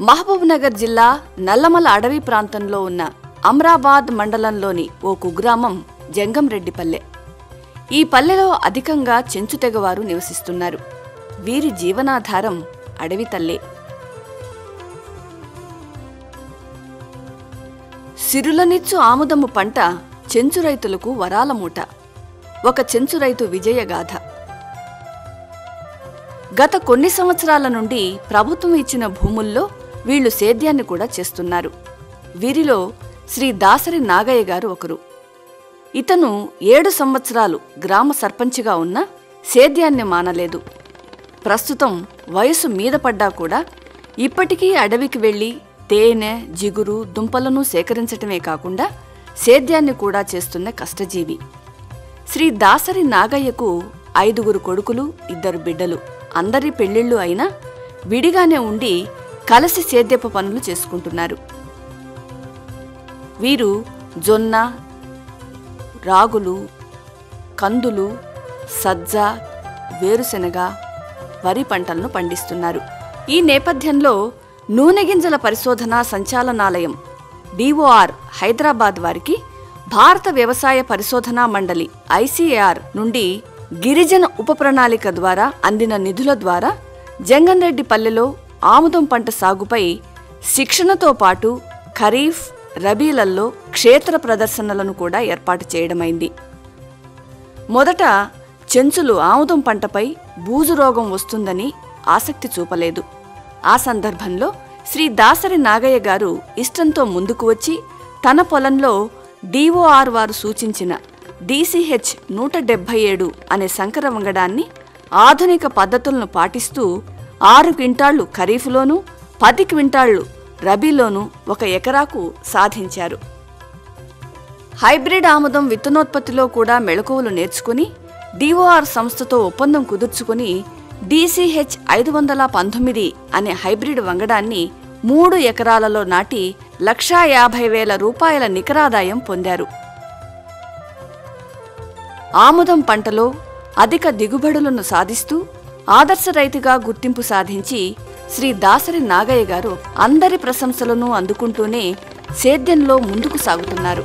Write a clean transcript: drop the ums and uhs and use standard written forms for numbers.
మహబూబ్నగర్ జిల్లా నల్లమల అడవి ప్రాంతంలో ఉన్న అమ్రాబాద్ మండలంలోని ఓ కుగ్రామం జంగంరెడ్డిపల్లె. ఈ పల్లెలో అధికంగా చెంచు తెగవారు నివసిస్తున్నారు. వీరి జీవనాధారం అడవి తల్లే. సిరులనిచ్చు ఆముదము పంట చెంచు రైతులకు వరాల మూట. ఒక చెంచు రైతు విజయగాథ. గత కొన్ని సంవత్సరాల నుండి ప్రభుత్వం ఇచ్చిన భూముల్లో వీళ్లు సేద్యాన్ని కూడా చేస్తున్నారు. వీరిలో శ్రీ దాసరి నాగయ్య గారు ఒకరు. ఇతను 7 సంవత్సరాలు గ్రామ సర్పంచిగా ఉన్న సేద్యాన్ని మానలేదు. ప్రస్తుతం వయసు మీద పడ్డా కూడా ఇప్పటికీ అడవికి వెళ్లి తేనె, జిగురు, దుంపలను సేకరించటమే కాకుండా సేద్యాన్ని కూడా చేస్తున్న కష్టజీవి. శ్రీ దాసరి నాగయ్యకు 5 కొడుకులు, 2 బిడ్డలు. అందరి పెళ్లిళ్లు అయినా విడిగానే ఉండి కలిసి సేద్యపు పనులు చేసుకుంటున్నారు. వీరు జొన్న, రాగులు, కందులు, సజ్జ, వేరుశెనగ, వరి పంటలను పండిస్తున్నారు. ఈ నేపథ్యంలో నూనె గింజల పరిశోధనా సంచాలనాలయం DOR హైదరాబాద్ వారికి భారత వ్యవసాయ పరిశోధనా మండలి ICAR నుండి గిరిజన ఉప ప్రణాళిక ద్వారా అందిన నిధుల ద్వారా జంగంరెడ్డిపల్లెలో ఆముదం పంట సాగుపై శిక్షణతో పాటు ఖరీఫ్, రబీలల్లో క్షేత్ర ప్రదర్శనలను కూడా ఏర్పాటు చేయడమైంది. మొదట చెంచులు ఆముదం పంటపై బూజు రోగం వస్తుందని ఆసక్తి చూపలేదు. ఆ సందర్భంలో శ్రీ దాసరి నాగయ్య గారు ఇష్టంతో ముందుకు వచ్చి తన పొలంలో DOR వారు సూచించిన DCH 177 అనే సంకర వంగడాన్ని ఆధునిక పద్ధతులను పాటిస్తూ 6 క్వింటాళ్లు ఖరీఫ్లోనూ 10 క్వింటాళ్లు రబీలోనూ 1 ఎకరాకు సాధించారు. హైబ్రిడ్ ఆముదం విత్తనోత్పత్తిలో కూడా మెళకువలు నేర్చుకుని DOR సంస్థతో ఒప్పందం కుదుర్చుకుని DCH 519 అనే హైబ్రిడ్ వంగడాన్ని 3 ఎకరాలలో నాటి 1,50,000 రూపాయల నికరాదాయం పొందారు. ఆముదం పంటలో అధిక దిగుబడులను సాధిస్తూ ఆదర్శ రైతుగా గుర్తింపు సాధించి శ్రీ దాసరి నాగయ్య గారు అందరి ప్రశంసలను అందుకుంటూనే సేద్యంలో ముందుకు సాగుతున్నారు.